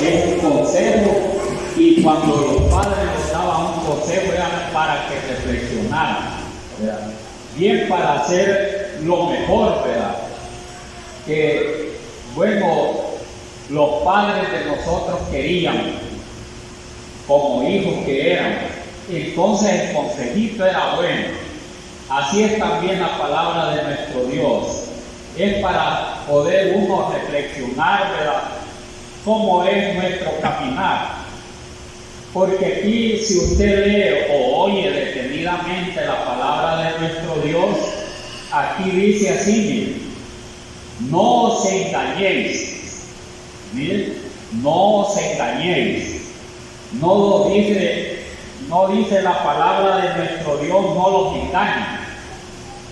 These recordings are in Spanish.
es un consejo, y cuando los padres les daban un consejo era para que reflexionaran, ¿verdad? Bien, para hacer lo mejor, ¿verdad? Que, bueno, los padres de nosotros querían, como hijos que eran, entonces el consejito era bueno. Así es también la palabra de nuestro Dios. Es para poder uno reflexionar, ¿verdad?, cómo es nuestro caminar. Porque aquí, si usted lee o oye detenidamente la palabra de nuestro Dios, aquí dice así, mire, no os engañéis. Mire, no os engañéis. No dice la palabra de nuestro Dios, no los engañen.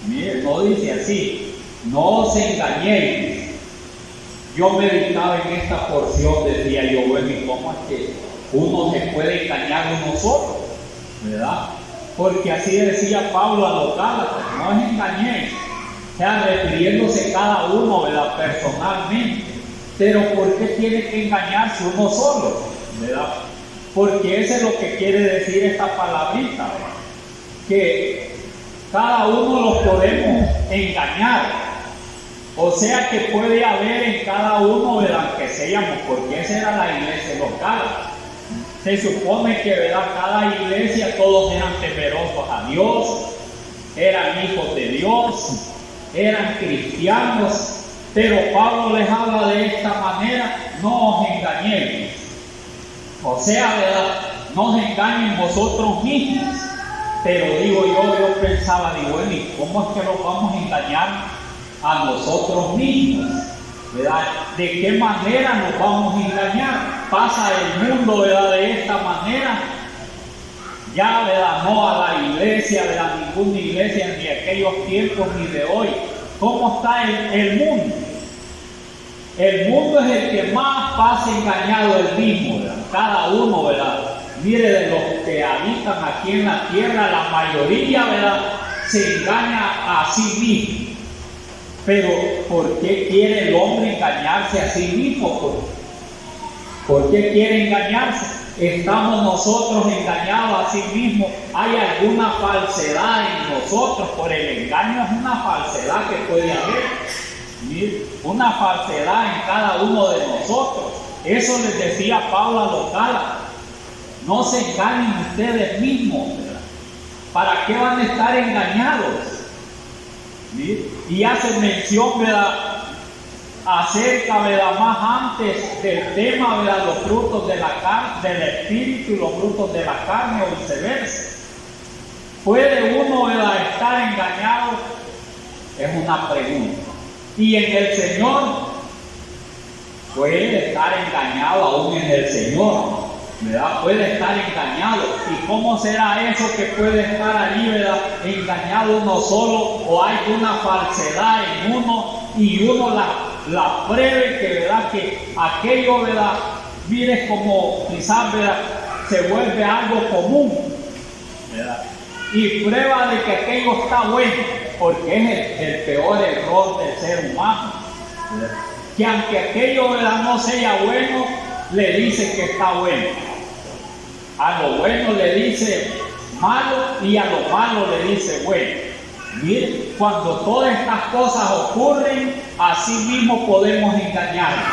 Mire, no dice así, no os engañéis. Yo meditaba en esta porción, decía yo, bueno, ¿y cómo es que uno se puede engañar uno solo? ¿Verdad? Porque así decía Pablo a los Gálatas, no os engañéis. O sea, refiriéndose cada uno, ¿verdad?, personalmente. Pero ¿por qué tiene que engañarse uno solo? ¿Verdad? Porque eso es lo que quiere decir esta palabrita, ¿verdad? Que cada uno los podemos engañar. O sea que puede haber en cada uno, ¿verdad?, que seamos, porque esa era la iglesia local. Se supone que, ¿verdad?, cada iglesia todos eran temerosos a Dios, eran hijos de Dios, eran cristianos, pero Pablo les habla de esta manera: no os engañéis. O sea, ¿verdad?, no os engañen vosotros mismos. Pero digo yo pensaba, bueno, ¿y cómo es que los vamos a engañar a nosotros mismos? ¿Verdad? ¿De qué manera nos vamos a engañar? Pasa el mundo, ¿verdad?, de esta manera. Ya, ¿verdad?, no a la iglesia, ¿verdad?, ninguna iglesia ni de aquellos tiempos ni de hoy. ¿Cómo está el mundo? El mundo es el que más pasa engañado el mismo, ¿verdad? Cada uno, ¿verdad? Mire, de los que habitan aquí en la tierra, la mayoría, ¿verdad?, se engaña a sí mismo. Pero ¿por qué quiere el hombre engañarse a sí mismo? ¿Por qué quiere engañarse? ¿Estamos nosotros engañados a sí mismos? ¿Hay alguna falsedad en nosotros? Por el engaño es una falsedad que puede haber. Mire, una falsedad en cada uno de nosotros. Eso les decía Pablo a los Gálatas. No se engañen ustedes mismos, ¿verdad? ¿Para qué van a estar engañados? ¿Sí? Y hace mención, ¿verdad?, acerca, ¿verdad?, más antes del tema, ¿verdad?, los frutos de la carne, del espíritu y los frutos de la carne, o viceversa. ¿Puede uno, ¿verdad?, estar engañado? Es una pregunta. Y en el Señor, puede estar engañado aún en el Señor, ¿verdad? Puede estar engañado. ¿Y cómo será eso que puede estar allí, ¿verdad?, engañado uno solo, o hay una falsedad en uno y uno la pruebe, que, ¿verdad?, que aquello, ¿verdad?, mire, como quizás, ¿verdad?, se vuelve algo común, ¿verdad?, y prueba de que aquello está bueno, porque es el peor error del ser humano, ¿verdad?, que aunque aquello, ¿verdad?, no sea bueno, le dice que está bueno. A lo bueno le dice malo y a lo malo le dice bueno. Mire, cuando todas estas cosas ocurren, así mismo podemos engañarnos.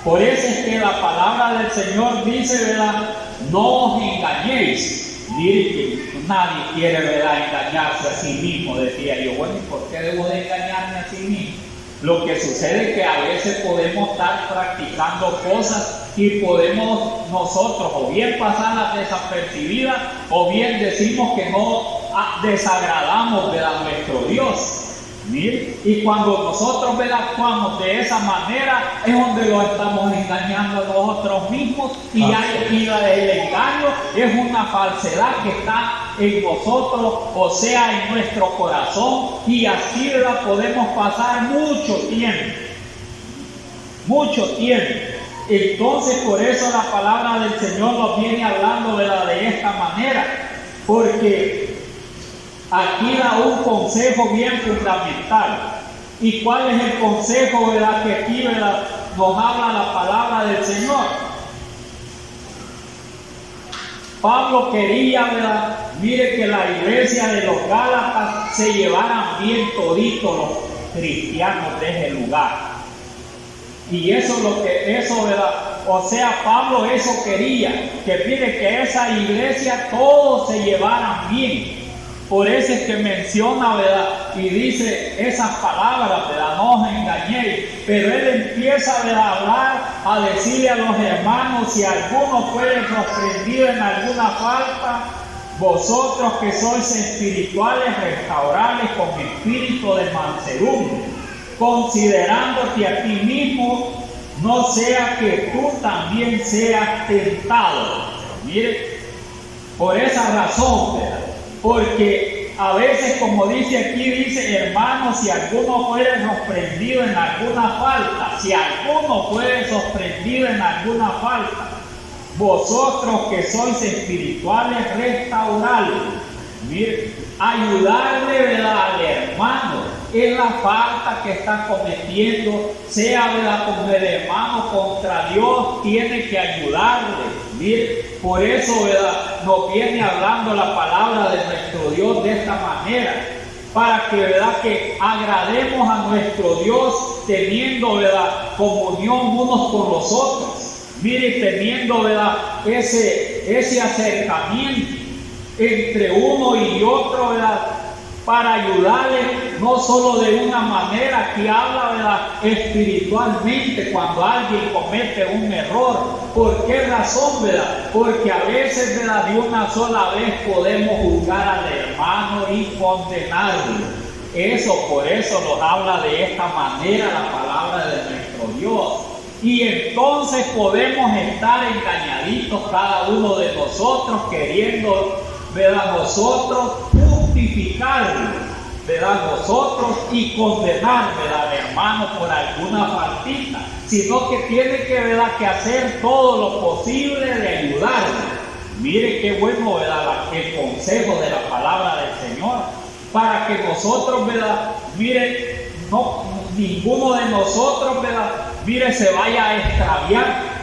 Por eso es que la palabra del Señor dice, ¿verdad?, no os engañéis. Mire que nadie quiere, ¿verdad?, engañarse a sí mismo. Decía yo, bueno, ¿y por qué debo de engañarme a sí mismo? Lo que sucede es que a veces podemos estar practicando cosas y podemos nosotros o bien pasarlas desapercibidas, o bien decimos que no desagradamos, ¿verdad?, a nuestro Dios. Mire, y cuando nosotros, ¿verdad?, actuamos de esa manera, es donde lo estamos engañando a nosotros mismos, y el engaño es una falsedad que está en nosotros, o sea, en nuestro corazón, y así, ¿verdad?, podemos pasar mucho tiempo. Entonces, por eso la palabra del Señor nos viene hablando, ¿verdad?, de esta manera, porque aquí da un consejo bien fundamental. ¿Y cuál es el consejo, ¿verdad?, que aquí, ¿verdad?, nos habla la palabra del Señor? Pablo quería, ¿verdad? Mire, que la iglesia de los Gálatas se llevaran bien toditos los cristianos de ese lugar. Y eso es lo que, eso, ¿verdad? O sea, Pablo eso quería, que mire que esa iglesia todos se llevaran bien. Por eso es que menciona, ¿verdad? Y dice esas palabras, ¿verdad? No os engañéis. Pero él empieza, ¿verdad?, a hablar, a decirle a los hermanos: si alguno fuere sorprendido en alguna falta, vosotros que sois espirituales, restaurarles con espíritu de mansedumbre, considerándote a ti mismo, no sea que tú también seas tentado. Mire, por esa razón, ¿verdad? Porque a veces, como dice aquí, dice: hermanos, si alguno fuere sorprendido en alguna falta, si alguno fuere sorprendido en alguna falta, vosotros que sois espirituales, restaurarle. Mire, ayudarle, ¿verdad?, al hermano en la falta que está cometiendo, sea, ¿verdad?, como el hermano contra Dios, tiene que ayudarle. Mire, por eso, ¿verdad?, nos viene hablando la palabra de nuestro Dios de esta manera, para que, ¿verdad?, que agrademos a nuestro Dios teniendo, ¿verdad?, comunión unos con los otros. Mire, teniendo, ¿verdad?, ese acercamiento entre uno y otro, ¿verdad?, para ayudarle, no solo de una manera que habla, ¿verdad?, espiritualmente, cuando alguien comete un error. ¿Por qué razón, verdad? Porque a veces, ¿verdad?, de una sola vez podemos juzgar al hermano y condenarlo. Por eso nos habla de esta manera la palabra de nuestro Dios. Y entonces podemos estar engañaditos cada uno de nosotros, queriendo, ¿verdad?, nosotros justificarlo, ¿verdad?, nosotros, y condenar, ¿verdad?, al hermano por alguna faltita, sino que tiene que, ¿verdad?, que hacer todo lo posible de ayudarle. Mire qué bueno, ¿verdad?, el consejo de la palabra del Señor, para que nosotros, ¿verdad?, mire, no, ninguno de nosotros, ¿verdad?, mire, se vaya a extraviar.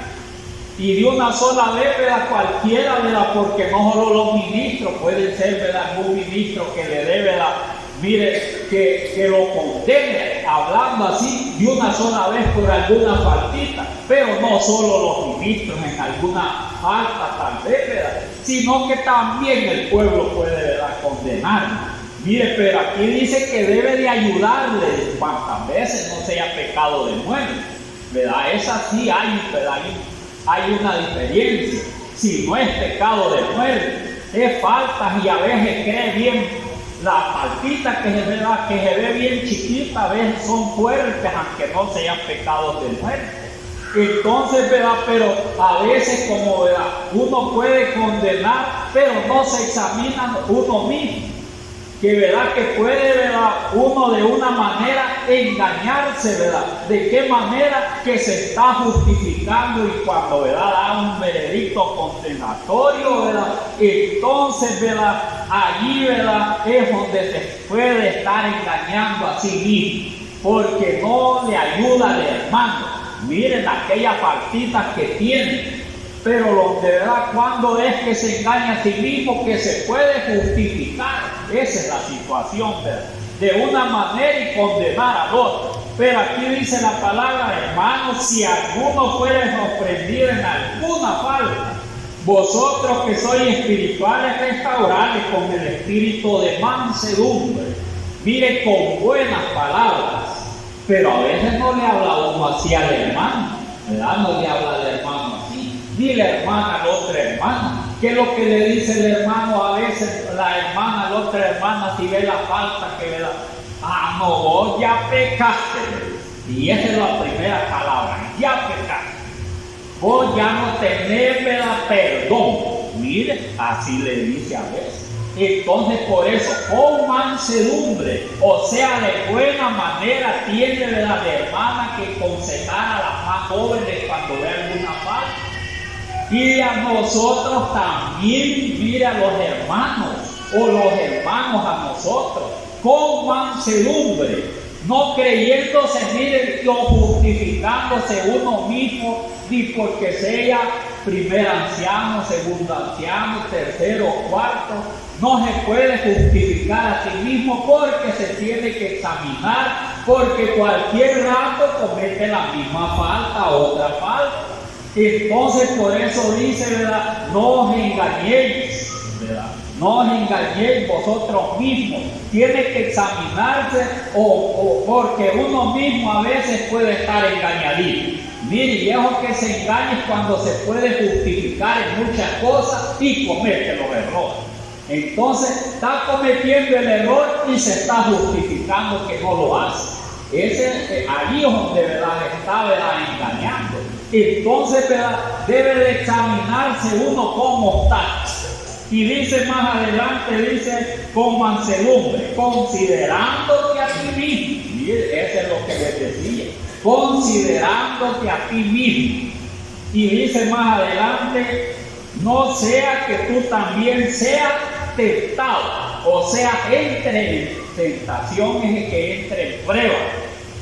Y de una sola vez, ¿verdad?, cualquiera, ¿verdad?, porque no solo los ministros, pueden ser, ¿verdad?, algún ministro que le dé, ¿verdad?, mire, que lo condene, hablando así de una sola vez por alguna faltita. Pero no solo los ministros en alguna falta, tal vez, ¿verdad?, sino que también el pueblo puede, ¿verdad?, condenar. Mire, pero aquí dice que debe de ayudarle cuantas veces no sea pecado de muerte, ¿verdad? Esa sí hay, ¿verdad?, hay una diferencia. Si no es pecado de muerte, es faltas, y a veces cree bien, las faltitas que se ve bien chiquitas, a veces son fuertes, aunque no sean pecados de muerte. Entonces, ¿verdad?, pero a veces, como, ¿verdad?, uno puede condenar, pero no se examina uno mismo. Que, ¿verdad?, que puede, ¿verdad?, uno de una manera engañarse, ¿verdad?, de qué manera que se está justificando, y cuando, ¿verdad?, da un veredicto condenatorio, ¿verdad?, entonces, ¿verdad?, allí, ¿verdad?, es donde se puede estar engañando a sí mismo, porque no le ayuda al hermano. Miren aquellas faltitas que tiene. Pero de verdad, cuando es que se engaña a sí mismo, que se puede justificar. Esa es la situación, ¿verdad?, de una manera, y condenar al otro. Pero aquí dice la palabra: hermanos, si alguno fuere sorprendido en alguna falta, vosotros que sois espirituales, restaurarles con el espíritu de mansedumbre. Mire, con buenas palabras. Pero a veces no le habla uno así al hermano, ¿verdad? No le habla al hermano así. Dile hermana a la otra hermana. ¿Qué es lo que le dice el hermano a veces? La hermana a la otra hermana, si ve la falta que le da: ah, no, vos ya pecaste. Y esa es la primera palabra: ya pecaste. Vos ya no tenés, ¿verdad?, perdón. Mire, así le dice a veces. Entonces, por eso, con mansedumbre, o sea, de buena manera, tiene, ¿verdad?, la hermana que aconsejar a las más jóvenes cuando ve alguna falta. Y a nosotros también, mire, a los hermanos, o los hermanos a nosotros, con mansedumbre. no creyéndose, miren, o justificándose uno mismo, ni porque sea primer anciano, segundo anciano, tercero o cuarto, no se puede justificar a sí mismo porque se tiene que examinar, porque cualquier rato comete la misma falta, otra falta. Entonces por eso dice, ¿verdad? No os engañéis, ¿verdad? No os engañéis vosotros mismos. Tiene que examinarse porque uno mismo a veces puede estar engañadito. Mire, y es que se engañe cuando se puede justificar en muchas cosas y comete los errores. Entonces está cometiendo el error y se está justificando que no lo hace. Allí es donde, ¿verdad?, está, ¿verdad?, engañando. Entonces, ¿verdad?, debe de examinarse uno cómo está. Y dice más adelante, dice, con mansedumbre, considerándote a ti mismo. Mire, eso es lo que les decía, considerándote a ti mismo. Y dice más adelante, no sea que tú también seas tentado, o sea, entre en tentación, es que entre en prueba.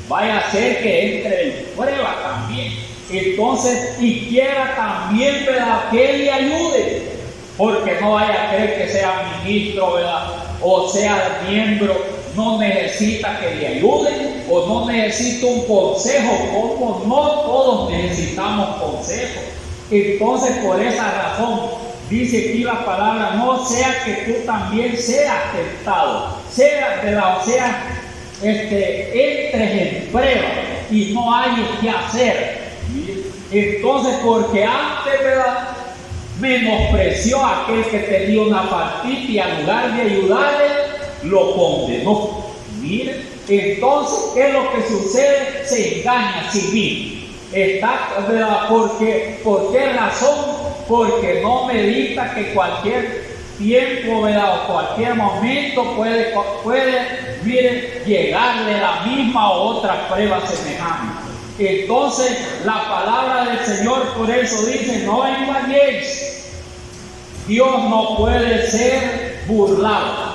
Vaya a ser que entre en prueba también. Entonces, y quiera también, ¿verdad?, que le ayude. Porque no vaya a creer que sea ministro, ¿verdad?, o sea miembro, no necesita que le ayuden, o no necesita un consejo, como no todos necesitamos consejo. Entonces, por esa razón, dice aquí la palabra, no sea que tú también seas tentado, ¿verdad?, o sea, entres en prueba y no hay qué hacer. Entonces, porque antes, ¿verdad?, menospreció a aquel que tenía una faltita y en lugar de ayudarle, lo condenó. Miren, entonces, ¿qué es lo que sucede? Se engaña a sí mismo. ¿Verdad? ¿Por qué razón? Porque no medita que cualquier tiempo, ¿verdad?, o cualquier momento puede miren, llegarle la misma o otra prueba semejante. Entonces, la palabra del Señor por eso dice, no engañéis. Dios no puede ser burlado.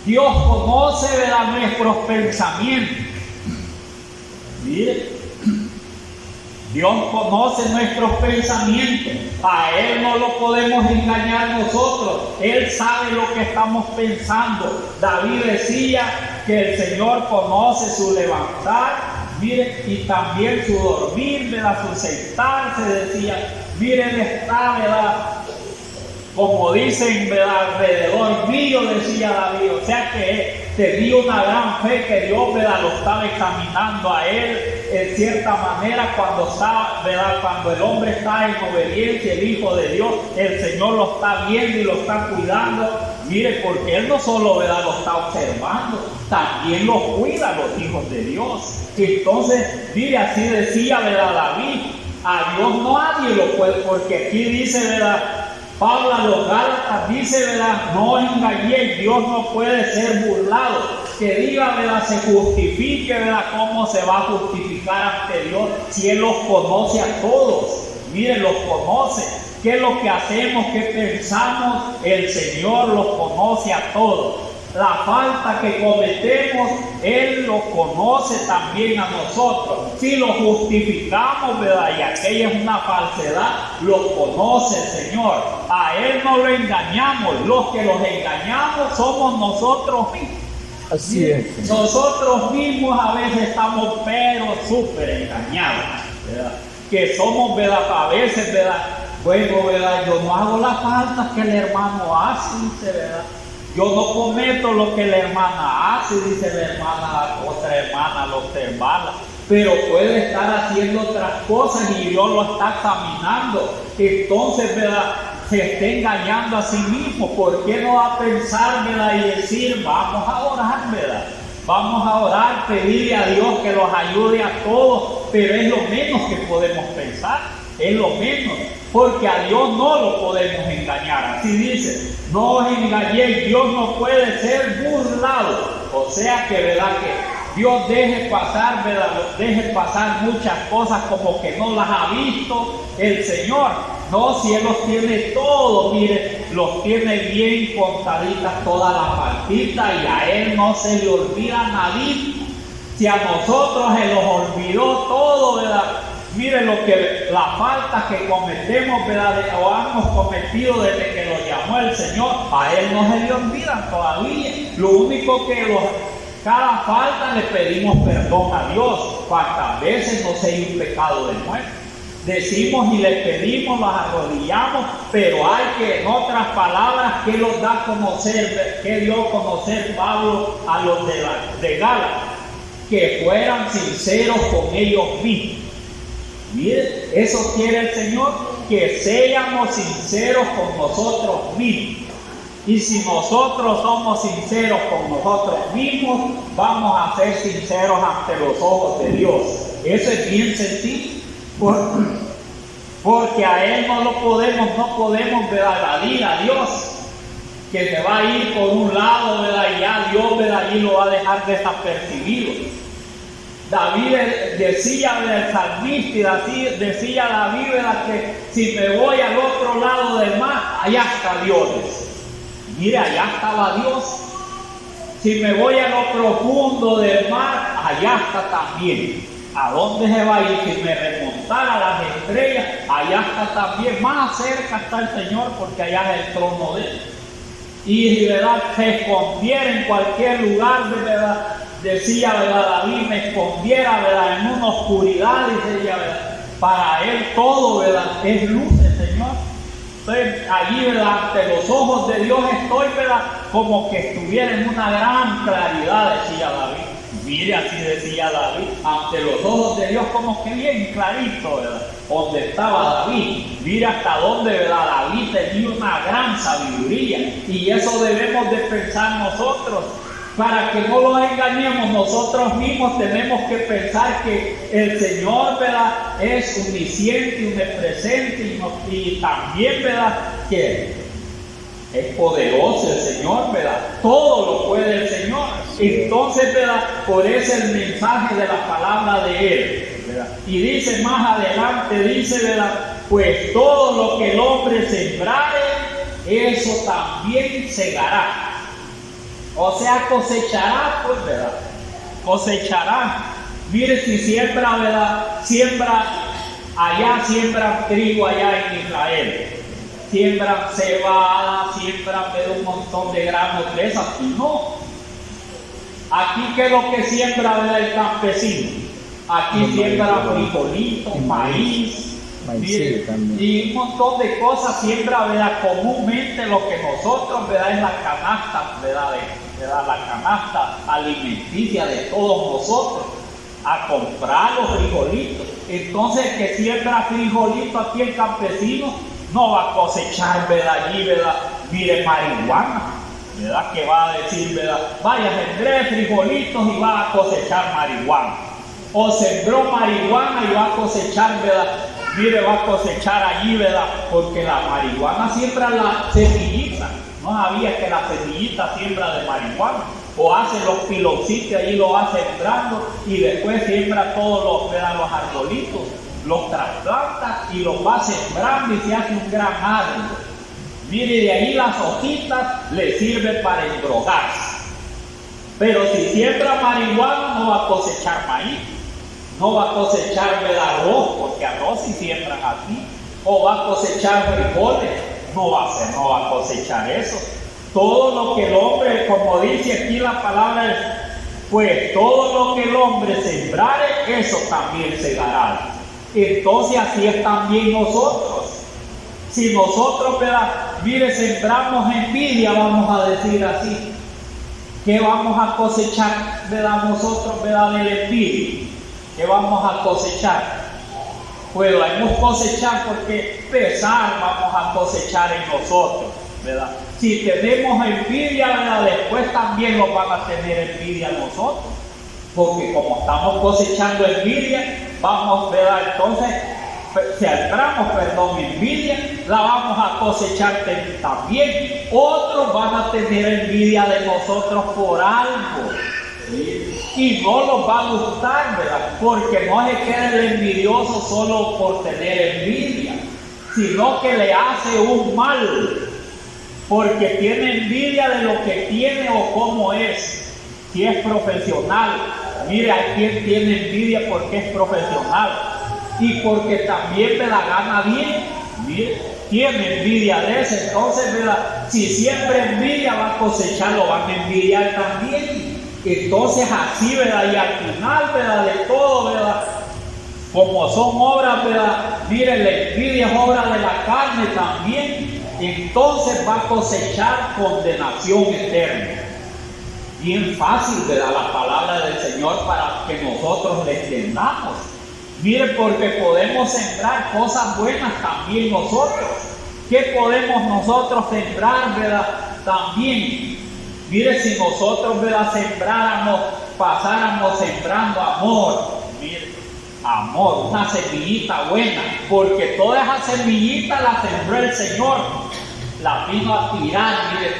Dios conoce, ¿verdad?, nuestros pensamientos. Mire, Dios conoce nuestros pensamientos. A Él no lo podemos engañar nosotros. Él sabe lo que estamos pensando. David decía que el Señor conoce su levantar, mire, y también su dormir, ¿verdad?, su sentarse, decía. Miren, está, ¿verdad?, como dicen, ¿verdad?, alrededor mío, decía David. O sea que tenía una gran fe que Dios, ¿verdad?, lo estaba examinando a él en cierta manera cuando está, ¿verdad?, cuando el hombre está en obediencia, el Hijo de Dios, el Señor lo está viendo y lo está cuidando. Mire, porque Él no solo, ¿verdad?, lo está observando, también lo cuida a los hijos de Dios. Entonces, mire, así decía, ¿verdad?, David, a Dios nadie lo puede, porque aquí dice, ¿verdad?, Pablo a los Gálatas dice, ¿verdad?, no os engañéis, Dios no puede ser burlado. Que diga, ¿verdad?, se justifique, ¿verdad?, ¿cómo se va a justificar ante Dios si Él los conoce a todos? Miren, los conoce. ¿Qué es lo que hacemos? ¿Qué pensamos? El Señor los conoce a todos. La falta que cometemos, Él lo conoce también a nosotros. Si lo justificamos, ¿verdad?, y aquella es una falsedad, lo conoce el Señor. A Él no lo engañamos. Los que los engañamos somos nosotros mismos. Así es. Nosotros mismos a veces estamos, pero súper engañados, ¿verdad? Que somos, ¿verdad?, a veces, ¿verdad?, bueno, ¿verdad?, yo no hago las faltas que el hermano hace, dice, ¿verdad? Yo no cometo lo que la hermana hace, dice la hermana, otra hermana, la otra hermana, pero puede estar haciendo otras cosas y Dios lo está examinando. Entonces, ¿verdad?, se está engañando a sí mismo. ¿Por qué no va a pensar, ¿verdad?, y decir, vamos a orar, ¿verdad? Vamos a orar, pedirle a Dios que los ayude a todos, pero es lo menos que podemos pensar, es lo menos, porque a Dios no lo podemos engañar. Así dice, no os engañéis, Dios no puede ser burlado. O sea que, ¿verdad?, que Dios deje pasar, ¿verdad?, deje pasar muchas cosas como que no las ha visto el Señor. No, si Él los tiene todos, mire, los tiene bien contaditas todas las faltitas y a Él no se le olvida nadita. Si a nosotros se nos olvidó todo, ¿verdad? Mire las faltas que cometemos, ¿verdad? O hemos cometido desde que nos llamó el Señor, a Él no se le olvidan todavía. Lo único que cada falta le pedimos perdón a Dios. ¿Cuántas veces no sea un pecado de muerte? Decimos y le pedimos, nos arrodillamos, pero hay que, en otras palabras, que los da a conocer, que dio a conocer Pablo a los de Gálatas, que fueran sinceros con ellos mismos. Miren, eso quiere el Señor, que seamos sinceros con nosotros mismos. Y si nosotros somos sinceros con nosotros mismos, vamos a ser sinceros ante los ojos de Dios. Eso es bien sencillo. Porque a Él no podemos evadir a Dios, que se va a ir por un lado, ¿verdad? Y ya Dios, allí lo va a dejar desapercibido. David decía, el salmista, decía David, ¿verdad? Que si me voy al otro lado del mar, allá está Dios. Mire, allá estaba Dios. Si me voy a lo profundo del mar, allá está también. ¿A dónde se va a ir? Si me remontara a las estrellas, allá está también. Más cerca está el Señor, porque allá es el trono de Él. Y si, ¿verdad?, se escondiera en cualquier lugar, ¿verdad?, decía, ¿verdad?, David, me escondiera, ¿verdad?, en una oscuridad, decía, ¿verdad?, para Él todo, ¿verdad?, es luz el Señor. Entonces, allí, ¿verdad?, ante los ojos de Dios estoy, ¿verdad?, como que estuviera en una gran claridad, decía David. Mire, así decía David, ante los ojos de Dios, como que bien clarito, ¿verdad?, donde estaba David. Mira hasta dónde, ¿verdad?, David tenía una gran sabiduría, y eso debemos de pensar nosotros. Para que no los engañemos nosotros mismos, tenemos que pensar que el Señor, ¿verdad?, es omnisciente, omnipresente, y también, ¿verdad?, que es poderoso el Señor, ¿verdad? Todo lo puede el Señor. Entonces, ¿verdad?, por eso el mensaje de la palabra de Él, ¿verdad? Y dice más adelante, dice, ¿verdad?, pues todo lo que el hombre sembrare, eso también segará. O sea, cosechará, pues, ¿verdad? Cosechará. Mire, si siembra, ¿verdad?, siembra trigo allá en Israel. Siembran cebada, siembran un montón de granos de esas. Y no. Aquí, ¿qué es lo que siembra, ¿verdad?, el campesino? Aquí siembra frijolitos, maíz, y un montón de cosas siembra, ¿verdad?, comúnmente lo que nosotros, ¿verdad?, es la canasta, ¿verdad?, la canasta alimenticia de todos nosotros, a comprar los frijolitos. Entonces, el que siembra frijolitos aquí, el campesino, no va a cosechar, ¿verdad?, allí, ¿verdad?, mire, marihuana, ¿verdad?, que va a decir, ¿verdad?, vaya, sembré frijolitos y va a cosechar marihuana. O sembró marihuana y va a cosechar, ¿verdad?, mire, va a cosechar allí, ¿verdad?, porque la marihuana siembra la semillita. No sabía que la semillita siembra de marihuana. O hace los piloncitos, allí lo va sembrando, y después siembra todos los, ¿verdad?, los arbolitos, los trasplanta y los va sembrando y se hace un gran árbol. Mire, de ahí las hojitas le sirven para endrogarse. Pero si siembra marihuana, no va a cosechar maíz, no va a cosechar, ¿verdad?, arroz, porque arroz sí siembran aquí. O va a cosechar frijoles, no va a cosechar eso. Todo lo que el hombre, como dice aquí la palabra, pues todo lo que el hombre sembrare, eso también segará. Entonces así es también nosotros. Si nosotros, ¿verdad?, mire, sembramos envidia, vamos a decir así, ¿qué vamos a cosechar, ¿verdad?, nosotros, ¿verdad?, de la envidia? ¿Qué vamos a cosechar? Pues lo hemos cosechar, porque pesar vamos a cosechar en nosotros, ¿verdad? Si tenemos envidia, ¿verdad?, después también lo van a tener envidia nosotros, porque como estamos cosechando envidia, vamos, ¿verdad?, entonces sembramos, envidia, la vamos a cosechar también. Otros van a tener envidia de nosotros por algo, ¿sí?, y no los va a gustar, ¿verdad?, porque no se queda el envidioso solo por tener envidia, sino que le hace un mal, porque tiene envidia de lo que tiene o cómo es, si es profesional, Mire, hay quien tiene envidia porque es profesional y porque también gana bien. Mire, tiene envidia de eso. Entonces, ¿verdad? Si siempre envidia, va a cosechar, lo van a envidiar también. Entonces, así, ¿verdad? Y al final, ¿verdad? De todo, ¿verdad? Como son obras, ¿verdad? Mire, la envidia es obra de la carne también. Entonces va a cosechar condenación eterna. Bien fácil, ¿verdad? La palabra del Señor para que nosotros le entendamos. Mire, porque podemos sembrar cosas buenas también nosotros. ¿Qué podemos nosotros sembrar, verdad? También. Mire, si nosotros, ¿verdad? Sembráramos, pasáramos sembrando amor. Mire, amor, una semillita buena. Porque toda esa semillita la sembró el Señor. La vino a tirar, mire,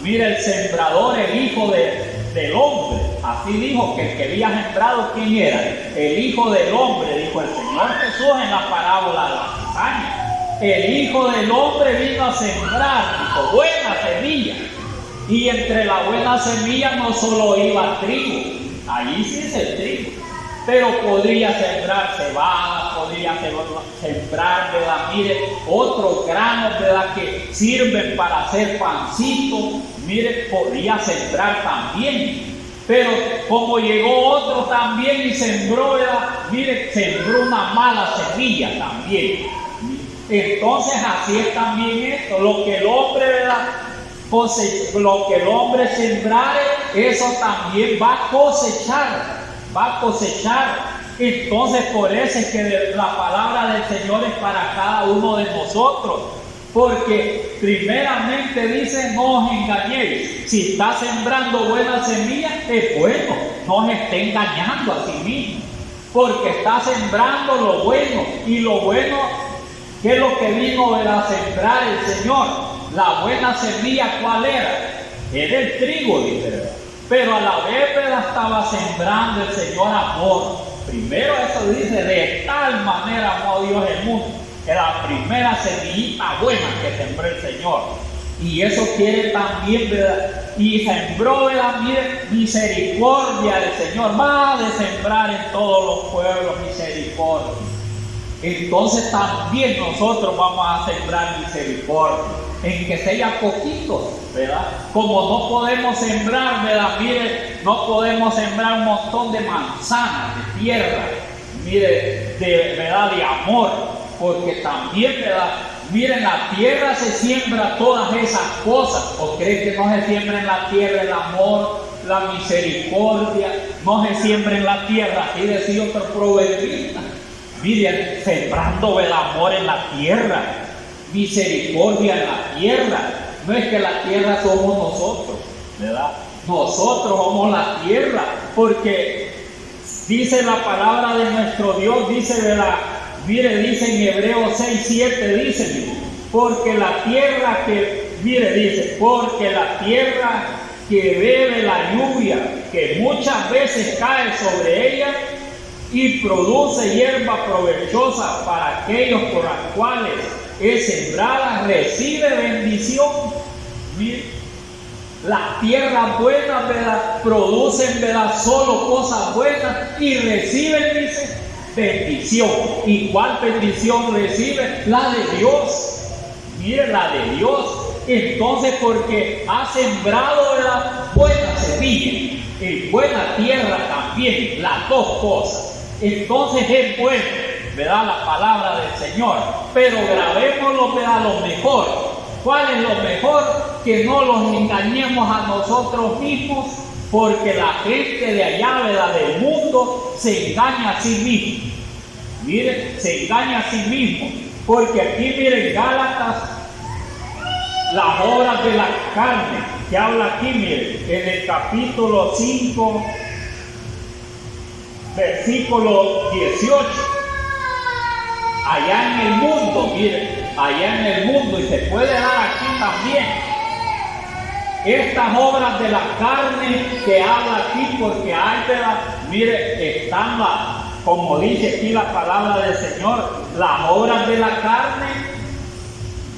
mire, el sembrador, el hijo del hombre. Así dijo que el que había sembrado, ¿quién era? El hijo del hombre, dijo el Señor Jesús en la parábola de la cizaña. El hijo del hombre vino a sembrar, dijo, buena semilla. Y entre la buena semilla no solo iba trigo, allí sí es el trigo, pero podría sembrar cebada, podría sembrar, ¿verdad? Mire, otros granos, ¿verdad? Que sirven para hacer pancito, mire, podría sembrar también. Pero como llegó otro también y sembró, ¿verdad? Mire, sembró una mala semilla también. Entonces así es también esto, lo que el hombre, ¿verdad? Lo que el hombre sembrare, eso también va a cosechar. Va a cosechar. Entonces por eso es que la palabra del Señor es para cada uno de nosotros. Porque primeramente dice, no os engañéis. Si está sembrando buena semilla, es bueno. No se esté engañando a sí mismo. Porque está sembrando lo bueno. Y lo bueno, ¿qué es lo que vino a sembrar el Señor? La buena semilla, ¿cuál era? Era el trigo, dice, ¿verdad? Pero a la vez, ¿verdad? Estaba sembrando el Señor amor. Primero eso dice, de tal manera amó Dios el mundo, que la primera semillita buena que sembró el Señor. Y eso quiere también, ¿verdad? Y sembró, ¿verdad? Mire, misericordia del Señor. Va a sembrar en todos los pueblos misericordia. Entonces también nosotros vamos a sembrar misericordia. En que sea poquito, ¿verdad? Como no podemos sembrar, ¿verdad? Mire, no podemos sembrar un montón de manzanas, de tierra, mire, ¿verdad? De amor, porque también, ¿verdad? Miren, la tierra se siembra todas esas cosas. ¿O creen que no se siembra en la tierra el amor, la misericordia? No se siembra en la tierra, así decía otro proverbista. Miren, sembrando el amor en la tierra, misericordia en la tierra. No es que la tierra somos nosotros, ¿verdad? Nosotros somos la tierra, porque dice la palabra de nuestro Dios, dice, ¿verdad? Mire, dice en Hebreos 6:7, dice, porque la tierra que, mire, dice, porque la tierra que bebe la lluvia, que muchas veces cae sobre ella, y produce hierba provechosa para aquellos por los cuales es sembrada, recibe bendición. Mire, las tierras buenas, ¿verdad? Producen, ¿verdad? Solo cosas buenas y reciben, dice, bendición. ¿Y cuál bendición recibe? La de Dios. Mire, la de Dios. Entonces, porque ha sembrado, ¿verdad? Buena semilla, en buena tierra también, las dos cosas. Entonces es bueno, ¿verdad? La palabra del Señor. Pero grabémoslo, ¿verdad? Lo mejor. ¿Cuál es lo mejor? Que no los engañemos a nosotros mismos, porque la gente de allá, ¿verdad? Del mundo se engaña a sí mismo. Miren, se engaña a sí mismo. Porque aquí, miren, Gálatas, las obras de la carne, que habla aquí, miren, en el capítulo 5, versículo 18. Allá en el mundo, miren, allá en el mundo, y se puede dar aquí también, estas obras de la carne que habla aquí, porque hay, ¿verdad? Mire, están como dice aquí la palabra del Señor, las obras de la carne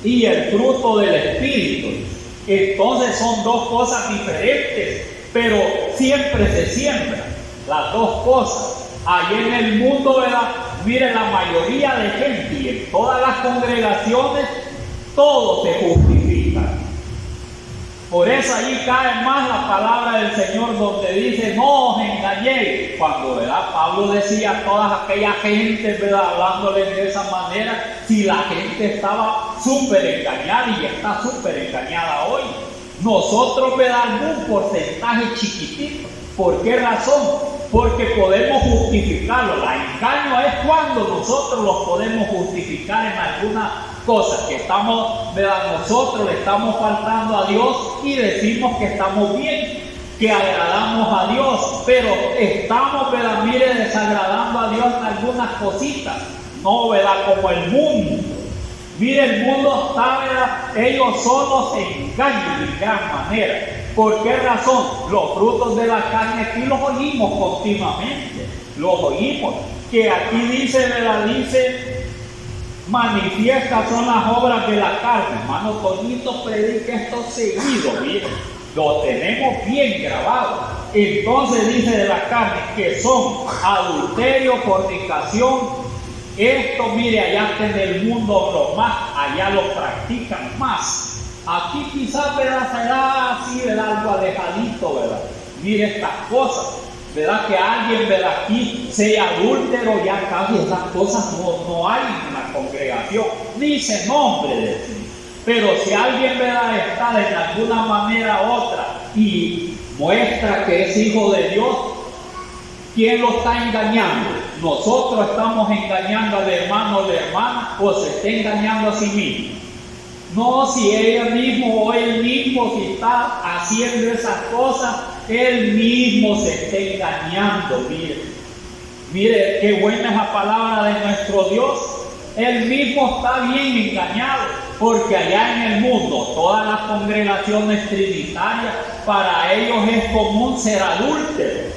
y el fruto del Espíritu. Entonces son dos cosas diferentes, pero siempre se siembra. las dos cosas. Ahí en el mundo, ¿verdad? Mire, la mayoría de gente y en todas las congregaciones, todo se justifica. Por eso ahí cae más la palabra del Señor donde dice, no os engañéis. Cuando, ¿verdad? Pablo decía a todas aquellas gentes, ¿verdad? Hablándoles de esa manera, si la gente estaba súper engañada y está súper engañada hoy. Nosotros, ¿verdad? Algún porcentaje chiquitito. ¿Por qué razón? Porque podemos justificarlo. El engaño es cuando nosotros los podemos justificar en alguna cosa que estamos, ¿verdad? Nosotros le estamos faltando a Dios y decimos que estamos bien, que agradamos a Dios, pero estamos, ¿verdad? Mire, desagradando a Dios en algunas cositas, no, ¿verdad? Como el mundo. Mire, el mundo está, ¿verdad? Ellos solos se engañan de gran manera. ¿Por qué razón? Los frutos de la carne aquí los oímos continuamente. Los oímos. Que aquí dice, ¿verdad? Dice, manifiestas son las obras de la carne. Hermano Toñito predica esto seguido, miren. Lo tenemos bien grabado. Entonces dice de la carne que son adulterio, fornicación. Esto, mire, allá en el mundo lo más, allá lo practican más. Aquí quizás, ¿verdad? Será así, ¿verdad? Algo alejadito, ¿verdad? Mire estas cosas, ¿verdad? Que alguien, ¿verdad? Aquí sea adúltero, ya casi esas cosas no hay en la congregación, ni se nombre de sí. Pero si alguien, ¿verdad? Está de alguna manera u otra y muestra que es hijo de Dios, ¿quién lo está engañando? ¿Nosotros estamos engañando al hermano o la hermana o se está engañando a sí mismo? No, si ella mismo o él mismo, si está haciendo esas cosas, él mismo se está engañando. Mire qué buena es la palabra de nuestro Dios. Él mismo está bien engañado, porque allá en el mundo, todas las congregaciones trinitarias, para ellos es común ser adúltero.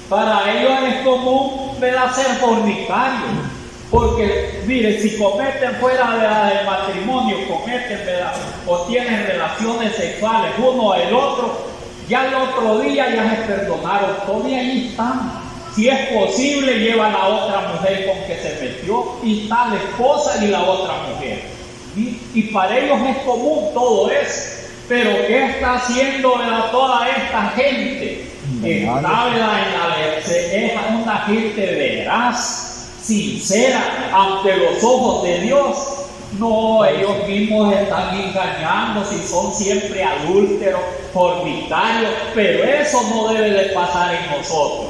Para ellos es común, ¿verdad?, ser fornicario. Porque, mire, si cometen fuera del matrimonio, cometen, ¿verdad?, o tienen relaciones sexuales uno el otro, ya el otro día ya se perdonaron, todavía ahí están. Si es posible, lleva a la otra mujer con que se metió y está la esposa y la otra mujer. Y para ellos es común todo eso. Pero ¿qué está haciendo, ¿verdad?, toda esta gente? Está, ¿verdad?, es una gente veraz, sincera ante los ojos de Dios. No, ellos mismos están engañando, si son siempre adúlteros, fornicarios, pero eso no debe de pasar en nosotros.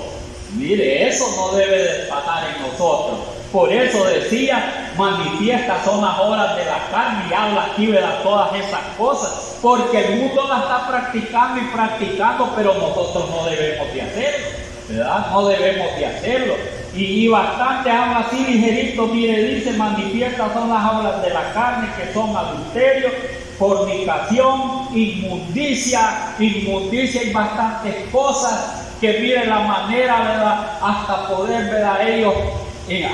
Mire, eso no debe de pasar en nosotros. Por eso decía, manifiestas son las obras de la carne, y habla aquí de todas esas cosas, porque el mundo la está practicando y practicando, pero nosotros no debemos de hacerlo, ¿verdad? No debemos de hacerlo. Y bastante habla así ligerito, mire, dice, manifiestas son las obras de la carne, que son adulterio, fornicación, inmundicia y bastantes cosas que mire la manera, ¿verdad?, hasta poder, ¿verdad?, ellos,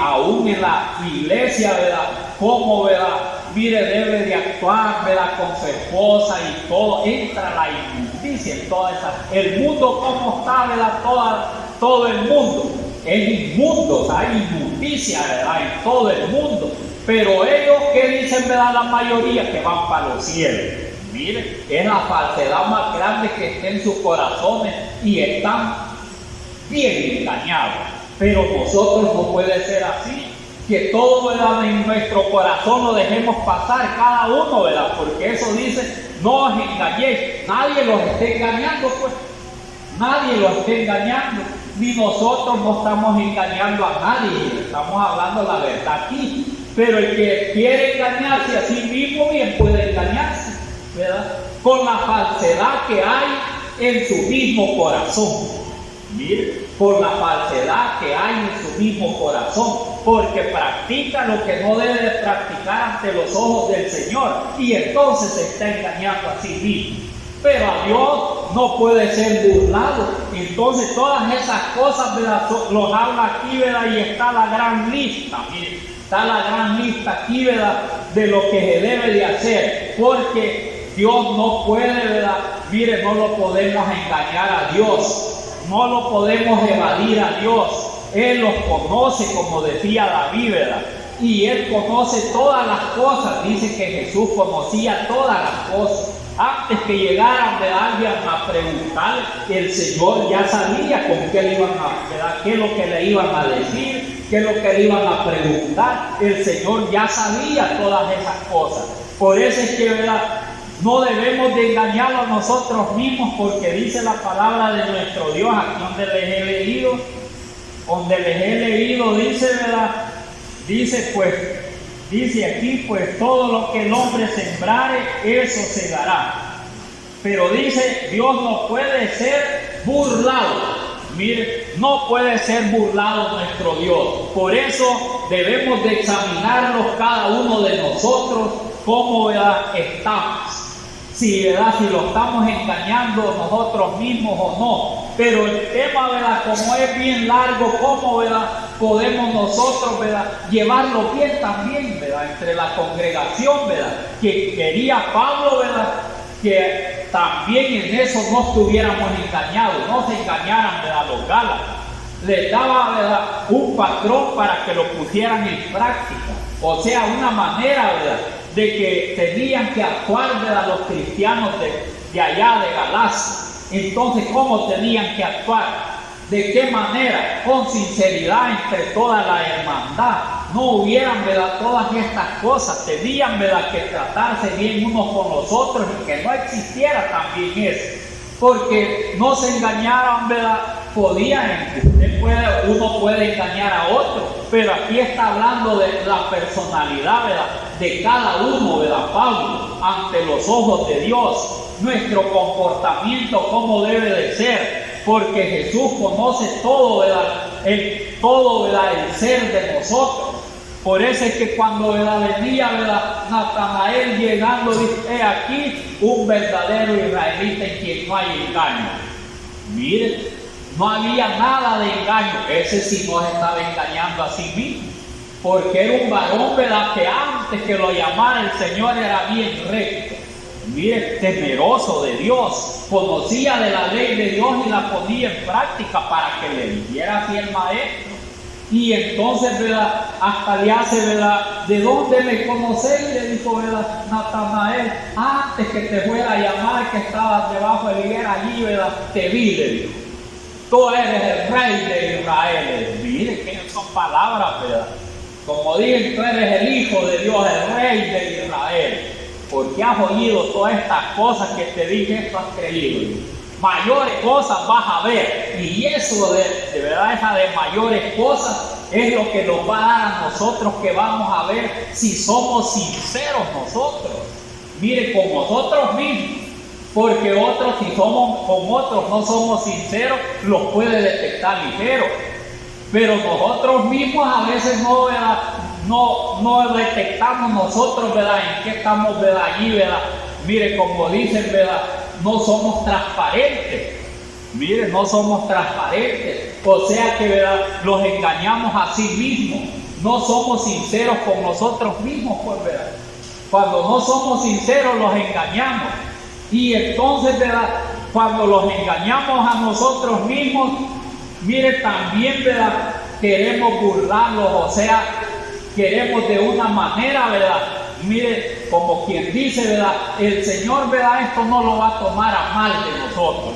aún en la iglesia, ¿verdad?, cómo, ¿verdad?, mire, debe de actuar, ¿verdad?, con su esposa y todo, entra la inmundicia en toda esa, el mundo como está, ¿verdad?, todo el mundo es inmundo, hay inmundicia, ¿verdad?, en todo el mundo, pero ellos, ¿qué dicen, verdad?, la mayoría? Que van para los cielos. Mire, es la falsedad más grande que está en sus corazones y están bien engañados. Pero nosotros no puede ser así, que todo, ¿verdad?, en nuestro corazón lo dejemos pasar cada uno, ¿verdad? Porque eso dice, no os engañéis. Nadie los está engañando, pues. Nadie los está engañando. Ni nosotros no estamos engañando a nadie. Estamos hablando la verdad aquí. Pero el que quiere engañarse a sí mismo bien puede engañarse, ¿verdad?, con la falsedad que hay en su mismo corazón. Mire, por la falsedad que hay en su mismo corazón, porque practica lo que no debe de practicar ante los ojos del Señor, y entonces se está engañando a sí mismo. Pero a Dios no puede ser burlado. Entonces todas esas cosas, ¿verdad?, los habla aquí, ¿verdad?, y está la gran lista. Mire, está la gran lista aquí, ¿verdad?, de lo que se debe de hacer, porque Dios no puede, ¿verdad? Mire, no lo podemos engañar a Dios. no lo podemos evadir a Dios. Él los conoce, como decía David, ¿verdad? Y Él conoce todas las cosas. Dice que Jesús conocía todas las cosas. Antes que llegaran de alguien a preguntar, el Señor ya sabía con qué le iban a quedar, qué es lo que le iban a decir, qué es lo que le iban a preguntar. El Señor ya sabía todas esas cosas. Por eso es que, ¿verdad?, no debemos de engañarnos a nosotros mismos, porque dice la palabra de nuestro Dios, aquí donde les he leído, dice, ¿verdad? Dice aquí, pues todo lo que el hombre sembrare, eso segará. Pero dice, Dios no puede ser burlado. Mire, no puede ser burlado nuestro Dios. Por eso debemos de examinarnos cada uno de nosotros, cómo, ¿verdad?, estamos. Si lo estamos engañando nosotros mismos o no. Pero el tema, ¿verdad?, como es bien largo, cómo, ¿verdad?, podemos nosotros, ¿verdad?, llevarlo bien también, ¿verdad?, entre la congregación, ¿verdad?, que quería Pablo, ¿verdad?, que también en eso no estuviéramos engañados, no se engañaran, ¿verdad?, los Gálatas. Les daba, ¿verdad?, un patrón para que lo pusieran en práctica. O sea, una manera, ¿verdad?, de que tenían que actuar, ¿verdad?, los cristianos de allá de Galacia. Entonces, ¿cómo tenían que actuar? ¿De qué manera? Con sinceridad entre toda la hermandad. No hubieran, ¿verdad?, todas estas cosas. Tenían, ¿verdad?, que tratarse bien unos con los otros y que no existiera también eso. Porque no se engañaran, ¿verdad? Uno puede engañar a otro, pero aquí está hablando de la personalidad, ¿verdad?, de cada uno, ¿verdad?, Pablo, ante los ojos de Dios. Nuestro comportamiento, cómo debe de ser, porque Jesús conoce todo, ¿verdad?, el ser de nosotros. Por eso es que cuando, ¿verdad?, venía, ¿verdad?, Natanael llegando, dice, he aquí un verdadero israelita en quien no hay engaño. Miren, no había nada de engaño. Ese sí no se estaba engañando a sí mismo, porque era un varón, ¿verdad?, que antes que lo llamara el Señor era bien recto. Mire, temeroso de Dios, conocía de la ley de Dios y la ponía en práctica para que le dijera así el maestro. Y entonces, ¿verdad?, hasta le hace, ¿verdad?, ¿de dónde me conocéis? Le dijo, ¿verdad?, Natanael, antes que te fuera a llamar, que estabas debajo de la higuera allí, ¿verdad?, te vi, le dijo. Tú eres el rey de Israel. Mire que son palabras, ¿verdad? Como dicen, tú eres el Hijo de Dios, el Rey de Israel. Porque has oído todas estas cosas que te dije, esto has creído. Mayores cosas vas a ver. Y eso de verdad, esa de mayores cosas, es lo que nos va a dar a nosotros, que vamos a ver si somos sinceros nosotros. Mire, con nosotros mismos. Porque otros, si somos con otros no somos sinceros, los puede detectar ligero. Pero nosotros mismos a veces no, ¿verdad?, no detectamos nosotros, ¿verdad?, en qué estamos, ¿verdad?, allí, ¿verdad? Mire, como dicen, ¿verdad?, no somos transparentes. Mire, no somos transparentes. O sea que, ¿verdad?, los engañamos a sí mismos. No somos sinceros con nosotros mismos, pues, ¿verdad? Cuando no somos sinceros, los engañamos. Y entonces, ¿verdad?, cuando los engañamos a nosotros mismos, mire, también, ¿verdad?, queremos burlarlos, o sea, queremos de una manera, ¿verdad?, mire, como quien dice, ¿verdad?, el Señor, ¿verdad?, esto no lo va a tomar a mal de nosotros.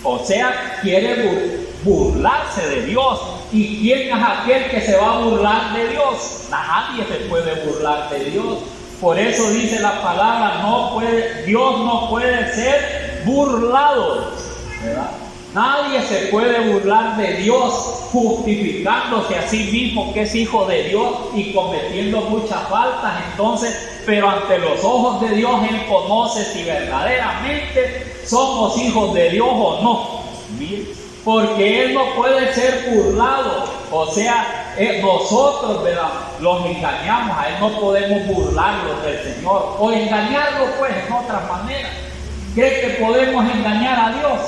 O sea, quiere burlarse de Dios. ¿Y quién es aquel que se va a burlar de Dios? Nadie se puede burlar de Dios. Por eso dice la palabra, Dios no puede ser burlado, ¿verdad? Nadie se puede burlar de Dios, justificándose a sí mismo que es hijo de Dios y cometiendo muchas faltas. Entonces, pero ante los ojos de Dios, Él conoce si verdaderamente somos hijos de Dios o no. Porque Él no puede ser burlado. O sea, nosotros, ¿verdad?, los engañamos. A Él no podemos burlarlos del Señor o engañarlo, pues, en otras maneras. ¿Cree que podemos engañar a Dios?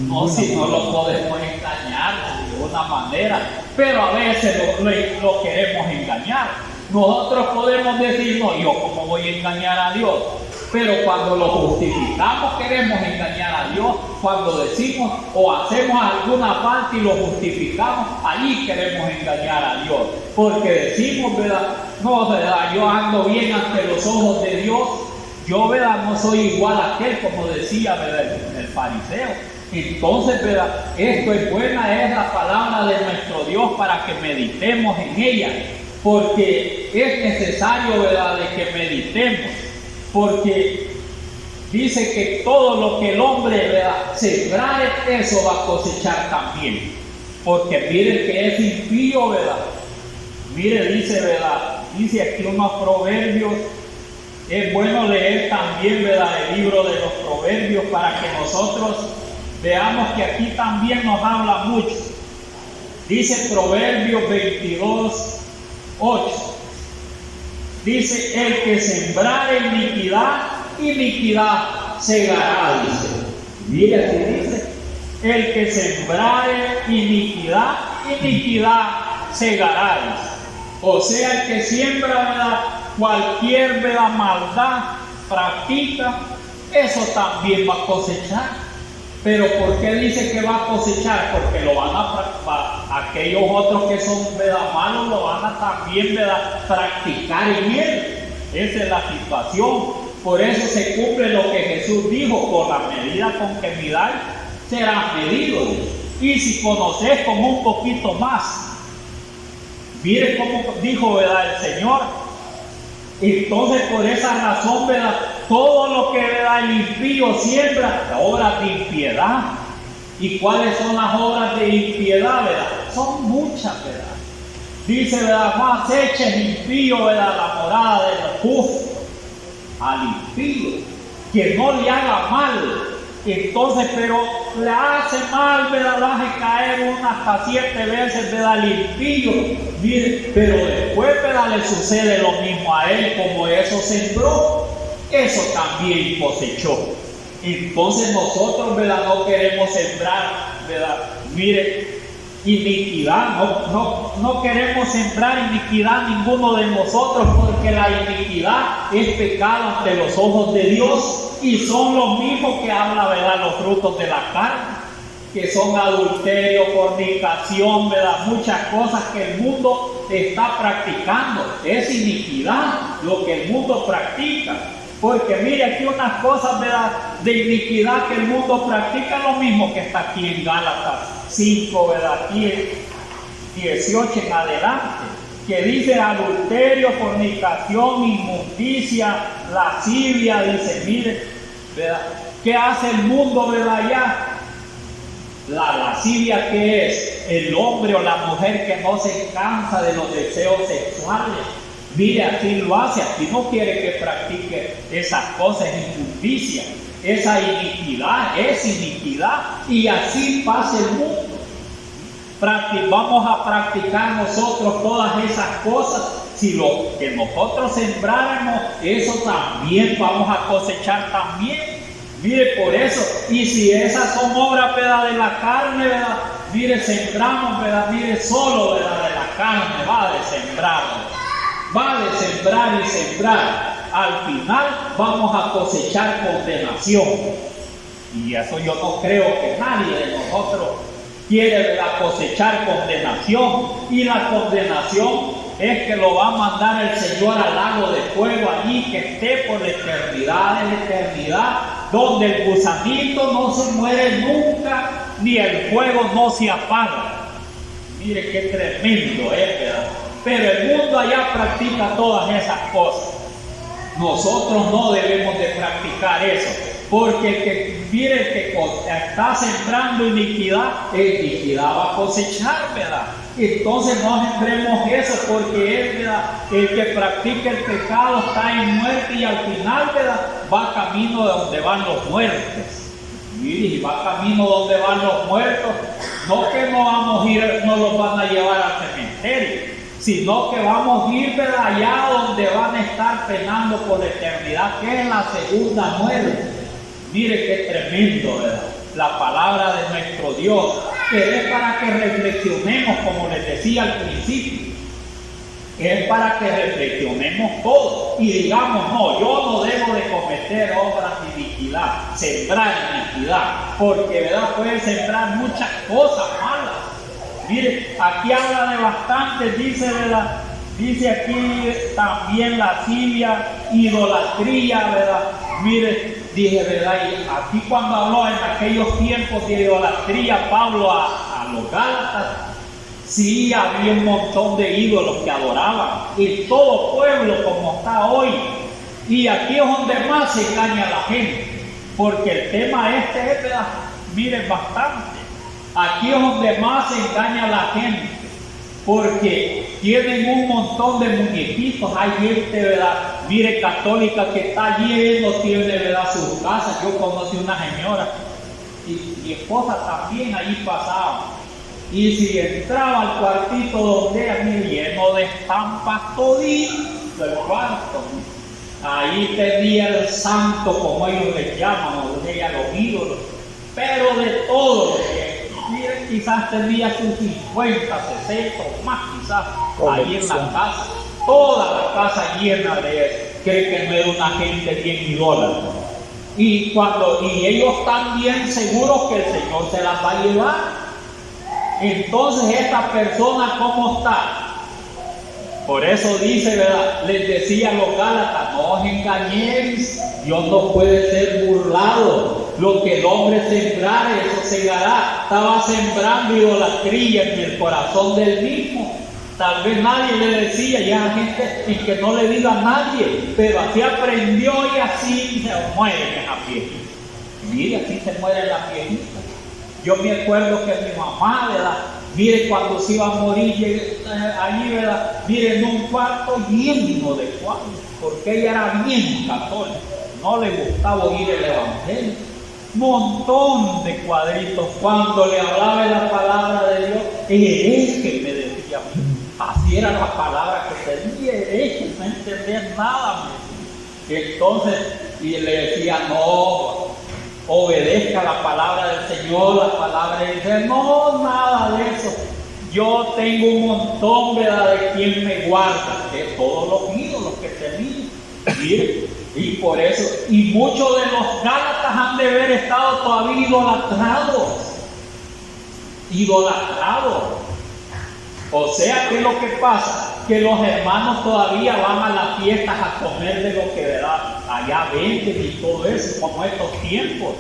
No, si no lo podemos engañar de una manera, pero a veces lo queremos engañar. nosotros podemos decir, no, yo cómo voy a engañar a Dios. Pero cuando lo justificamos queremos engañar a Dios. Cuando decimos o hacemos alguna falta y lo justificamos, ahí queremos engañar a Dios. Porque decimos, ¿verdad? No, ¿verdad? Yo ando bien ante los ojos de Dios. Yo, ¿verdad? No soy igual a aquel, como decía, ¿verdad? El fariseo. Entonces, ¿verdad? Esto es buena, es la palabra de nuestro Dios para que meditemos en ella. Porque es necesario, ¿verdad?, de que meditemos. Porque dice que todo lo que el hombre, ¿verdad?, sembrare, eso va a cosechar también. Porque mire que es impío, ¿verdad? Mire, dice, ¿verdad? Dice aquí unos proverbios. Es bueno leer también, ¿verdad?, el libro de los proverbios para que nosotros veamos que aquí también nos habla mucho. Dice Proverbios 22:8. Dice, el que sembrare iniquidad, iniquidad segará, dice. Mira así dice, el que sembrare iniquidad, iniquidad segará, dice. O sea, el que siembra, ¿verdad?, cualquier, ¿verdad?, maldad, practica, eso también va a cosechar. Pero ¿por qué dice que va a cosechar? Porque lo van aquellos otros que son, ¿verdad?, malos, lo van a también, ¿verdad?, practicar en él. Esa es la situación. Por eso se cumple lo que Jesús dijo: con la medida con que miráis, serás medido. Y si conocéis con un poquito más. Mire cómo dijo, ¿verdad?, el Señor. Entonces, por esa razón, ¿verdad?, todo lo que, ¿verdad?, el impío siembra, obras de impiedad. ¿Y cuáles son las obras de impiedad, verdad? Son muchas, ¿verdad? Dice, ¿verdad?, más echa el impío, ¿verdad?, la morada del justo. Al impío, que no le haga mal. Entonces, pero le hace mal, ¿verdad?, le hace caer hasta 7 veces, ¿verdad?, al impío. Mire, pero después, ¿verdad?, le sucede lo mismo a él. Como eso sembró, eso también cosechó. Entonces nosotros, ¿verdad?, no queremos sembrar, ¿verdad?, mire, iniquidad, no queremos sembrar iniquidad ninguno de nosotros, porque la iniquidad es pecado ante los ojos de Dios, y son los mismos que habla, ¿verdad?, los frutos de la carne, que son adulterio, fornicación, ¿verdad?, muchas cosas que el mundo está practicando. Es iniquidad lo que el mundo practica. Porque mire aquí unas cosas, ¿verdad?, de iniquidad que el mundo practica, lo mismo que está aquí en Gálatas 5, ¿verdad?, 18 en adelante, que dice adulterio, fornicación, inmundicia, lascivia. Dice, mire, ¿verdad?, ¿qué hace el mundo, ¿verdad?, ya? La lascivia, ¿qué es? El hombre o la mujer que no se cansa de los deseos sexuales. Mire, así lo hace, aquí no quiere que practique esas cosas, injusticia, esa iniquidad, es iniquidad, y así pasa el mundo. Vamos a practicar nosotros todas esas cosas. Si lo que nosotros sembráramos, eso también vamos a cosechar también. Mire, por eso, y si esas son obras, ¿verdad?, de la carne, ¿verdad?, mire, sembramos, ¿verdad?, mire, solo, ¿verdad?, de la carne va de sembrar. Va de sembrar y sembrar. Al final vamos a cosechar condenación. Y eso yo no creo que nadie de nosotros quiere, ¿verdad?, cosechar condenación. Y la condenación es que lo va a mandar el Señor al lago de fuego allí, que esté por la eternidad de la eternidad, donde el gusanito no se muere nunca, ni el fuego no se apaga. Mire qué tremendo es, ¿verdad? Pero el mundo allá practica todas esas cosas. Nosotros no debemos de practicar eso, porque el que, mire, el que está sembrando iniquidad, iniquidad va a cosechar, ¿verdad? Entonces no sembremos eso, porque él, ¿verdad?, el que practica el pecado está en muerte, y al final, ¿verdad?, va camino de donde van los muertos. Mire, y va camino donde van los muertos, no que no vamos a ir, no los van a llevar al cementerio, sino que vamos a ir, ¿verdad?, allá donde van a estar penando por la eternidad, que es la segunda muerte. Mire qué tremendo, ¿verdad?, la palabra de nuestro Dios, que es para que reflexionemos, como les decía al principio. es para que reflexionemos todos y digamos, no, yo no debo de cometer obras de iniquidad, sembrar iniquidad, porque verdad puede sembrar muchas cosas malas. Mire, aquí habla de bastante, dice, ¿verdad? Dice aquí también lascivia, idolatría, ¿verdad? Mire, dije, ¿verdad? Y aquí cuando habló en aquellos tiempos de idolatría, Pablo a los Gálatas, sí había un montón de ídolos que adoraban, y todo pueblo como está hoy. Y aquí es donde más se engaña a la gente, porque el tema es, ¿verdad? Miren, bastante. Aquí es donde más se engaña a la gente, porque tienen un montón de muñequitos. Hay gente, ¿verdad? Mire, católica que está lleno, tiene, ¿verdad? Sus casas. Yo conocí una señora, y mi esposa también allí pasaba. Y si entraba al cuartito donde ella, mire, lleno de estampas todito el cuarto. Ahí tenía el santo, como ellos le llaman, o ella los ídolos, pero de todo lo que miren, quizás tenía sus 50, 60 o más, quizás ahí en la casa, toda la casa llena de eso. Cree que no era una gente bien idólatra. Y ellos están bien seguros que el Señor se las va a llevar. Entonces esta persona, ¿cómo está? Por eso dice, ¿verdad? Les decía a los Gálatas, no os engañéis, Dios no puede ser burlado. Lo que el hombre sembrare, eso segará. Estaba sembrando idolatría en el corazón del mismo. Tal vez nadie le decía, ya hay gente en que no le diga a nadie, pero así aprendió y así se mueren esas viejitas. Mire, así se mueren las viejitas. Yo me acuerdo que mi mamá, ¿verdad? Mire, cuando se iba a morir allí, ¿verdad? Mire, en un cuarto lleno de cuadros, porque ella era bien católica, no le gustaba oír el evangelio. Montón de cuadritos. Cuando le hablaba de la palabra de Dios, hereje, me decía. Así era la palabra que tenía, hereje, no entendía nada. Entonces, y le decía, no, obedezca la palabra del Señor, la palabra de Dios. No, nada de eso. Yo tengo un montón, ¿verdad?, de quien me guarda, de todos los ídolos que tenía. Y por eso, y muchos de los Gálatas han de haber estado todavía idolatrados. O sea, ¿qué es lo que pasa? Que los hermanos todavía van a las fiestas a comer de lo que, ¿verdad?, allá venden y todo eso, como estos tiempos.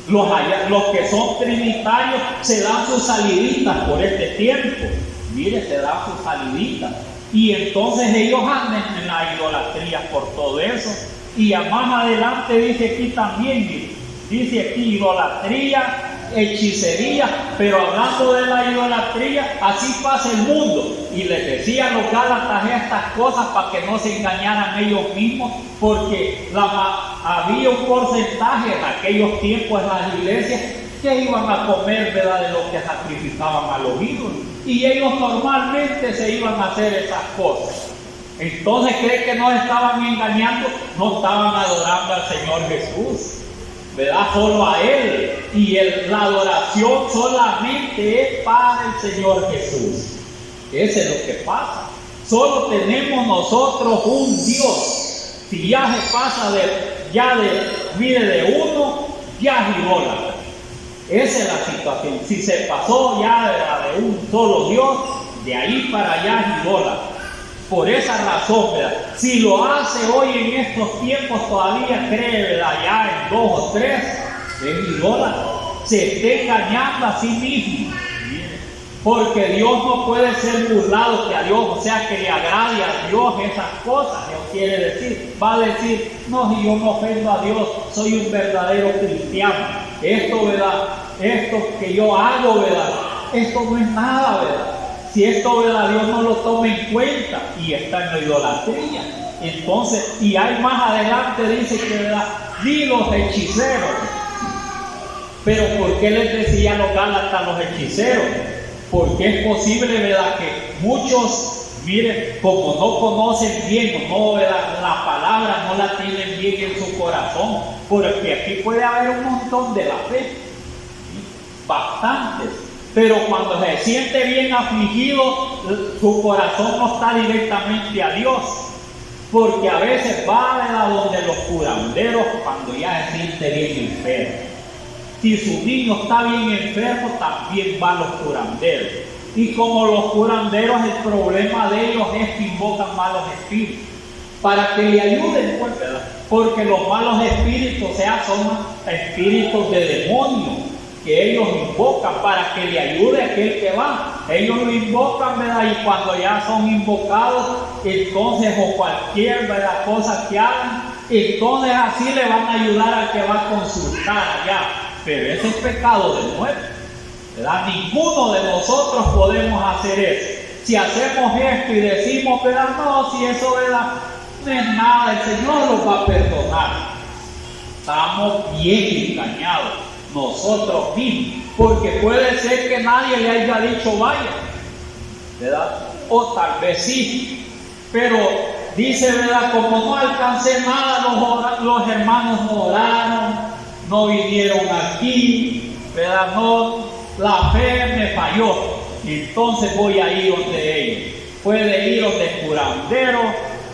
Los que son trinitarios se dan sus saliditas por este tiempo. Mire, se dan sus saliditas. Y entonces ellos andan en la idolatría por todo eso. Y más adelante dice aquí también, dice aquí idolatría, hechicería, pero hablando de la idolatría, así pasa el mundo. Y les decía a los Gálatas estas cosas para que no se engañaran ellos mismos, porque había un porcentaje en aquellos tiempos en las iglesias que iban a comer, ¿verdad?, de lo que sacrificaban a los ídolos. Y ellos normalmente se iban a hacer esas cosas. Entonces, ¿cree que no estaban engañando? No estaban adorando al Señor Jesús, ¿verdad? Solo a Él. Y la adoración solamente es para el Señor Jesús. Eso es lo que pasa. Solo tenemos nosotros un Dios. Si ya se pasa de uno, ya es idólatra. Esa es la situación. Si se pasó ya de un solo Dios, de ahí para allá es idólatra. Por esa razón, ¿verdad? Si lo hace hoy en estos tiempos, todavía cree, ¿verdad?, ya en 2 o 3, es idólatra. Se está engañando a sí mismo. Porque Dios no puede ser burlado, que a Dios, o sea, que le agrade a Dios esas cosas. Dios quiere decir, va a decir, no, si yo no ofendo a Dios, soy un verdadero cristiano. Esto, ¿verdad?, esto que yo hago, ¿verdad?, esto no es nada, ¿verdad? Si esto, ¿verdad?, Dios no lo toma en cuenta y está en la idolatría. Entonces, y hay más adelante, dice que, ¿verdad?, ni los hechiceros. Pero ¿por qué les decía a los Gálatas los hechiceros? Porque es posible, ¿verdad?, que muchos, miren, como no conocen bien, no, ¿verdad?, la palabra no la tienen bien en su corazón, porque aquí puede haber un montón de la fe, bastantes, Pero cuando se siente bien afligido, su corazón no está directamente a Dios. Porque a veces va a donde los curanderos cuando ya se siente bien enfermo. Si su niño está bien enfermo, también van los curanderos. Y como los curanderos, el problema de ellos es que invocan malos espíritus para que le ayuden, pues, ¿verdad? Porque los malos espíritus, o sea, son espíritus de demonios que ellos invocan para que le ayude a aquel que va. Ellos lo invocan, ¿verdad? Y cuando ya son invocados, entonces, o cualquier, ¿verdad?, cosa que hagan, entonces así le van a ayudar al que va a consultar allá. Pero ese es pecado de muerte, ¿verdad? Ninguno de nosotros podemos hacer eso. Si hacemos esto y decimos, ¿verdad?, no, si eso, ¿verdad?, no es nada, el Señor los va a perdonar. Estamos bien engañados nosotros mismos, porque puede ser que nadie le haya dicho vaya, ¿verdad? O tal vez sí, pero dice, ¿verdad?, como no alcancé nada, los hermanos no oraron, no vinieron aquí, ¿verdad?, no, la fe me falló, entonces voy a ir donde ellos. Puede ir donde el curandero,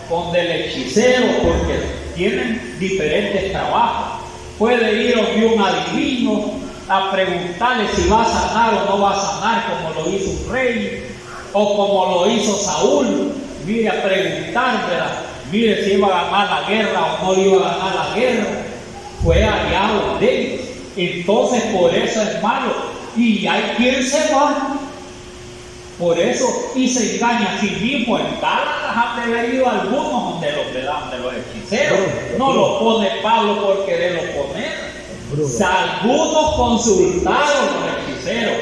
donde el hechicero, porque tienen diferentes trabajos. Puede ir donde un adivino a preguntarle si va a sanar o no va a sanar, como lo hizo un rey, o como lo hizo Saúl. Mire, a preguntar, ¿verdad?, mire si iba a ganar la guerra o no iba a ganar la guerra. Fue allá donde ellos. Entonces, por eso es malo. Y hay quien se va por eso y se engaña a sí mismo. En Gálatas han de haber ido algunos donde los hechiceros. No lo pone Pablo porque quererlo poner. Algunos consultaron los hechiceros.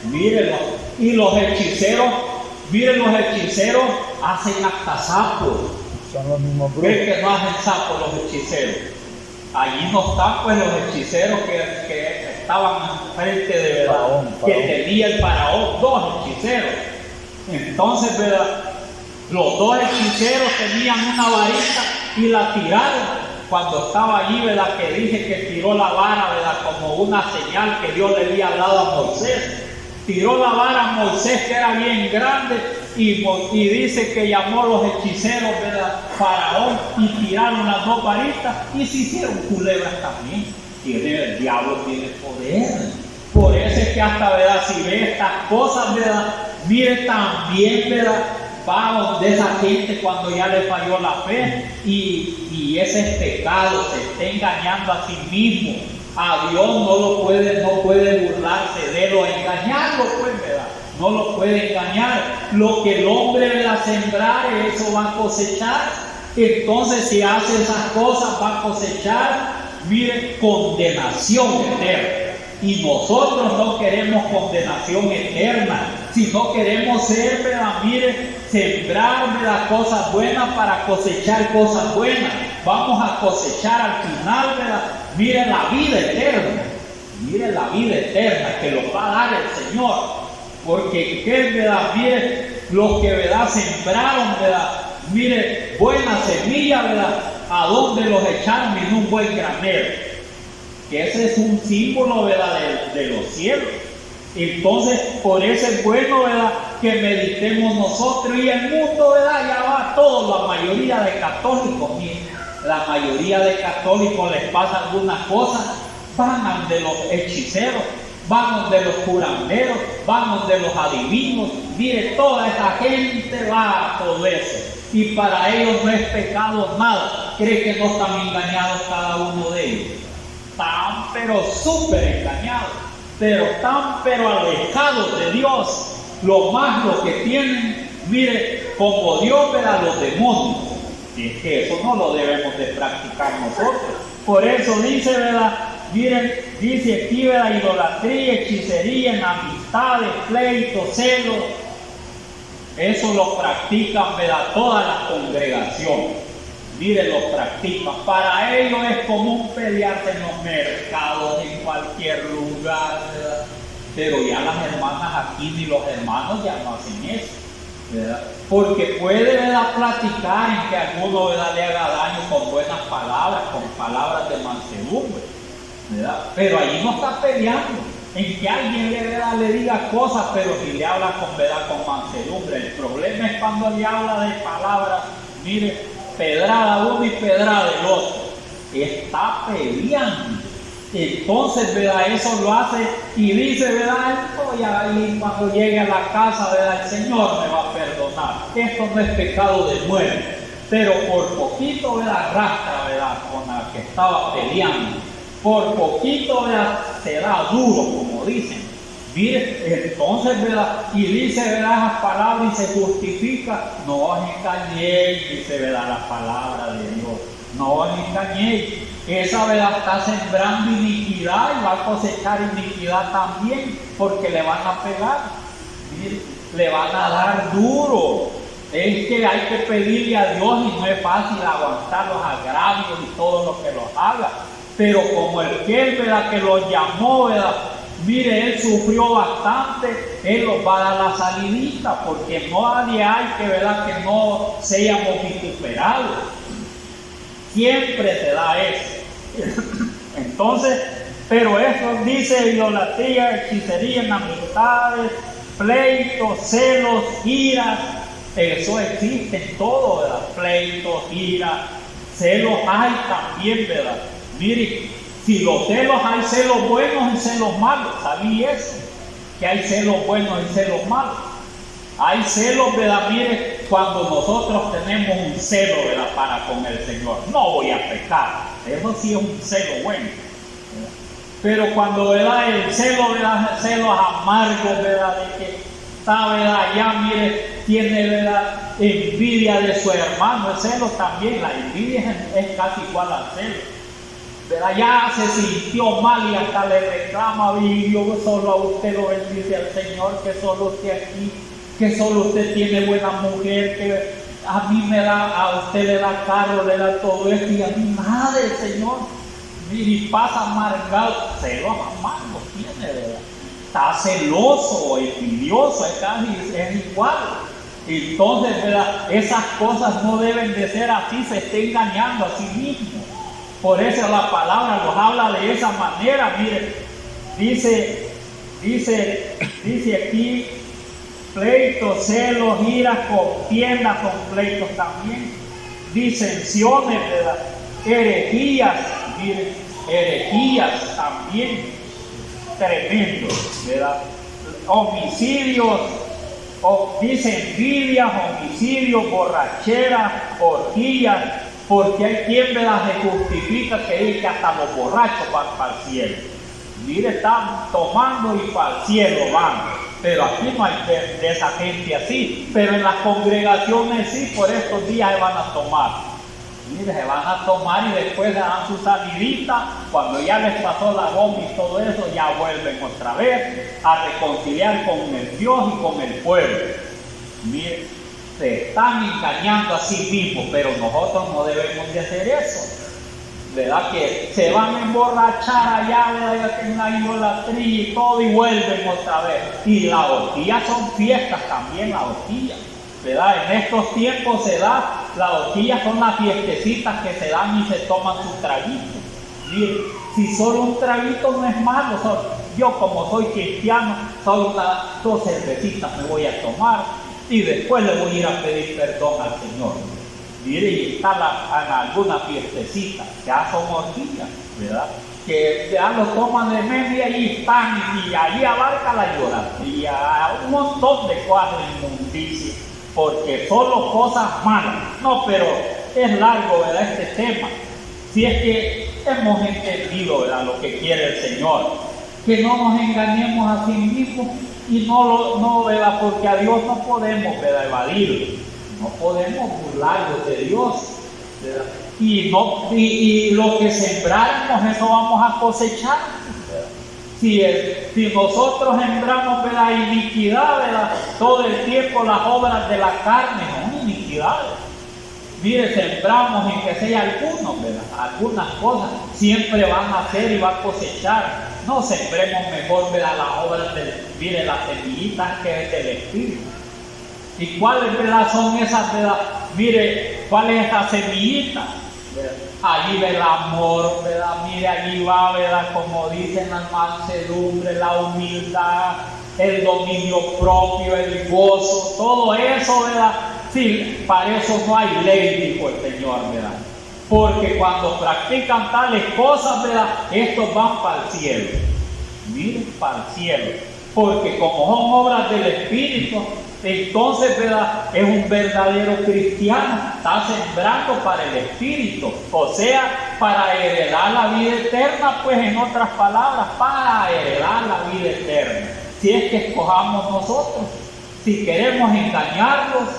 Mírenlo. Y los hechiceros, miren, los hechiceros hacen hasta sapos. Son los mismos brujos. ¿Creen que no hacen sapos los hechiceros? Allí no están pues los hechiceros que estaban frente de, ¿verdad?, faraón. Que tenía el faraón, dos hechiceros. Entonces, ¿verdad?, los dos hechiceros tenían una varita y la tiraron. Cuando estaba allí, ¿verdad?, que dice que tiró la vara, ¿verdad?, como una señal que Dios le había dado a Moisés. Tiró la vara a Moisés, que era bien grande, y dice que llamó a los hechiceros, ¿verdad?, faraón, y tiraron las dos varitas y se hicieron culebras también. El diablo tiene poder. Por eso es que hasta, ¿verdad?, si ve estas cosas, ¿verdad?, mire también, ¿verdad?, va de esa gente cuando ya le falló la fe y ese es pecado, se está engañando a sí mismo. A Dios no puede burlarse de él o engañarlo, pues, ¿verdad? No lo puede engañar. Lo que el hombre, ¿verdad?, sembrare, eso va a cosechar. Entonces, si hace esas cosas, va a cosechar, mire, condenación eterna. Y nosotros no queremos condenación eterna, sino queremos ser, ¿verdad?, mire, sembrar, ¿verdad?, cosas buenas para cosechar cosas buenas. Vamos a cosechar al final, ¿verdad?, mire, la vida eterna. Mire, la vida eterna que lo va a dar el Señor. Porque, ¿qué, verdad?, mire, los que, ¿verdad?, sembraron, ¿verdad?, mire, buena semilla, ¿verdad?, ¿a dónde los echaron? En un buen granero. Que ese es un símbolo, ¿verdad?, de los cielos. Entonces, por eso es bueno, ¿verdad?, que meditemos nosotros. Y el mundo, ¿verdad?, ya va todo, la mayoría de católicos, miren, la mayoría de católicos les pasa algunas cosas, van de los hechiceros, van de los curanderos, van de los adivinos. Mire, toda esa gente va a todo eso. Y para ellos no es pecado nada. ¿Cree que no están engañados cada uno de ellos? Están pero súper engañados, están pero alejados de Dios. Lo que tienen, mire, como Dios, verá los demonios. Y es que eso no lo debemos de practicar nosotros. Por eso dice, ¿verdad?, miren, dice aquí, ¿verdad?, idolatría, hechicería, enemistades, pleitos, celos. Eso lo practican, ¿verdad?, toda la congregación. Miren, lo practican. Para ellos es común pelearse en los mercados, en cualquier lugar, ¿verdad? Pero ya las hermanas aquí ni los hermanos ya no hacen eso, ¿verdad? Porque puede, ¿verdad?, platicar en que alguno, ¿verdad?, le haga daño con buenas palabras, con palabras de mansedumbre, ¿verdad? Pero allí no está peleando. en que alguien le diga cosas, pero si le habla con verdad, con mansedumbre. El problema es cuando le habla de palabras, mire, pedrada uno y pedrada el otro. Está peleando. Entonces, ¿verdad? Eso lo hace y dice, ¿verdad? Y cuando llegue a la casa, ¿verdad? El Señor me va a perdonar. Esto no es pecado de muerte. Pero por poquito, ¿verdad? Arrastra, ¿verdad? Con la que estaba peleando. Por poquito, ¿verdad? Será duro, como dicen. Mire, entonces, ¿verdad? Y dice, ¿verdad? Esas palabras y se justifica. No os engañéis, dice, ¿verdad? La palabra de Dios. No os engañéis. Esa, ¿verdad? Está sembrando iniquidad y va a cosechar iniquidad también, porque le van a pegar. Mire, le van a dar duro. Es que hay que pedirle a Dios y no es fácil aguantar los agravios y todo lo que los haga. Pero como el que, ¿verdad? Que los llamó, ¿verdad? Mire, él sufrió bastante, él los va a dar la salidita, porque nadie hay que, ¿verdad? Que no seamos vituperados. Siempre se da eso. Entonces, pero eso dice idolatría, hechicería, enemistades, pleitos, celos, iras. Eso existe en todo, ¿verdad? Pleitos, iras, celos hay también, ¿verdad? Mire, si los celos hay celos buenos y celos malos, ¿sabía eso? Que hay celos buenos y celos malos. Hay celos, ¿verdad? Mire, cuando nosotros tenemos un celo, ¿verdad? Para con el Señor, no voy a pecar, eso sí es un celo bueno, ¿verdad? Pero cuando, ¿verdad? El celo, ¿verdad? Celos amargos, ¿verdad? De que está, ¿verdad? Ya, mire, tiene, ¿verdad? Envidia de su hermano. El celo también, la envidia es casi igual al celo, ¿verdad? Ya se sintió mal y hasta le reclama, y yo solo a usted lo bendice al Señor, que solo usted aquí, que solo usted tiene buena mujer, que a mí me da, a usted le da carro, le da todo esto, y a mí nada del Señor. Y pasa amargado, celos amargos tiene, ¿verdad? Está celoso, envidioso, es igual. Entonces, ¿verdad? Esas cosas no deben de ser así, se está engañando a sí mismo. Por eso la palabra nos habla de esa manera. Mire, dice aquí, pleitos, celos, iras, contiendas, con pleitos también, disensiones, ¿verdad? Herejías, mire, herejías también, tremendo, ¿verdad? Homicidios, dice envidias, homicidios, borracheras, orgías, porque hay quien, ¿verdad? Se justifica que dice que hasta los borrachos van para el cielo. Mire, están tomando y para el cielo van. Pero aquí no hay de esa gente así. Pero en las congregaciones sí, por estos días se van a tomar. Mire, se van a tomar y después le dan su salidita. Cuando ya les pasó la goma y todo eso, ya vuelven otra vez a reconciliar con el Dios y con el pueblo. Mire, se están engañando a sí mismos, pero nosotros no debemos de hacer eso. ¿Verdad? Que se van a emborrachar allá, ¿verdad? En la idolatría y todo, y vuelven otra vez. Y las orgías son fiestas también, las orgías, ¿verdad? En estos tiempos se da, las orgías son las fiestecitas que se dan y se toman su traguito. Mire, si solo un traguito no es malo, yo como soy cristiano, solo dos cervecitas me voy a tomar y después le voy a ir a pedir perdón al Señor. Mire, y está en alguna fiestecita, ya son orgías, ¿verdad? Que ya lo toman de media y están, y ahí abarca la idolatría, un montón de cosas de inmundicia, porque solo cosas malas. No, pero es largo, ¿verdad? Este tema. Si es que hemos entendido, ¿verdad? Lo que quiere el Señor, que no nos engañemos a sí mismos y no, ¿verdad? Porque a Dios no podemos, ¿verdad? Evadirlo. No podemos burlarnos de Dios, ¿verdad? Y lo que sembramos, eso vamos a cosechar, ¿verdad? Si nosotros sembramos, ¿verdad? Iniquidad, ¿verdad? Todo el tiempo las obras de la carne son iniquidades. Mire, sembramos en que sea algunos, ¿verdad? Algunas cosas siempre van a hacer y van a cosechar. No sembremos mejor, ¿verdad? Las obras mire, las semillitas que es del Espíritu. ¿Y cuáles, verdad, son esas, verdad? Mire, ¿cuál es esa semillita? ¿verdad? Allí ve el amor, ¿verdad? Mire, allí va, ¿verdad? Como dicen, la mansedumbre, la humildad, el dominio propio, el gozo, todo eso, ¿verdad? Sí, para eso no hay ley, dijo el Señor, ¿verdad? Porque cuando practican tales cosas, ¿verdad? Estos van para el cielo. Miren, para el cielo. Porque como son obras del Espíritu, entonces, ¿verdad? Es un verdadero cristiano. Está sembrando para el Espíritu. O sea, para heredar la vida eterna, pues en otras palabras, para heredar la vida eterna. Si es que escojamos nosotros, si queremos engañarlos,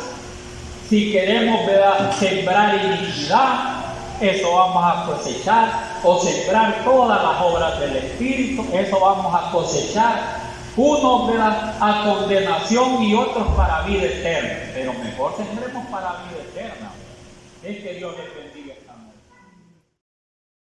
si queremos, ¿verdad?, sembrar iniquidad, eso vamos a cosechar, o sembrar todas las obras del Espíritu, eso vamos a cosechar. Unos, ¿verdad?, a condenación y otros para vida eterna, pero mejor sembremos para vida eterna. Es que Dios les bendiga.